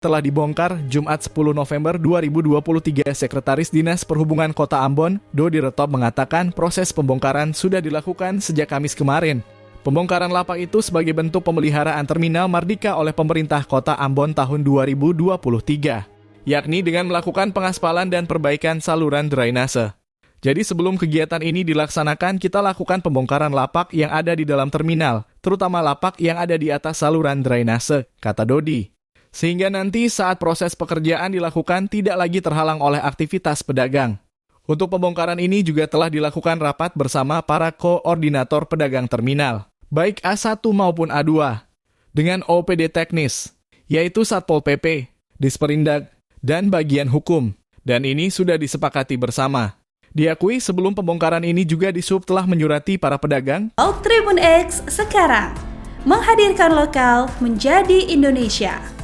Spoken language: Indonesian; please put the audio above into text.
telah dibongkar Jumat 10 November 2023. Sekretaris Dinas Perhubungan Kota Ambon, Dodi Retop, mengatakan proses pembongkaran sudah dilakukan sejak Kamis kemarin. Pembongkaran lapak itu sebagai bentuk pemeliharaan Terminal Mardika oleh pemerintah Kota Ambon tahun 2023, yakni dengan melakukan pengaspalan dan perbaikan saluran drainase. Jadi sebelum kegiatan ini dilaksanakan, kita lakukan pembongkaran lapak yang ada di dalam terminal, terutama lapak yang ada di atas saluran drainase, kata Dodi. Sehingga nanti saat proses pekerjaan dilakukan tidak lagi terhalang oleh aktivitas pedagang. Untuk pembongkaran ini juga telah dilakukan rapat bersama para koordinator pedagang terminal, baik A1 maupun A2, dengan OPD teknis, yaitu Satpol PP, Disperindag, dan bagian hukum. Dan ini sudah disepakati bersama. Diakui sebelum pembongkaran ini juga Disub telah menyurati para pedagang. Tribun X sekarang menghadirkan lokal menjadi Indonesia.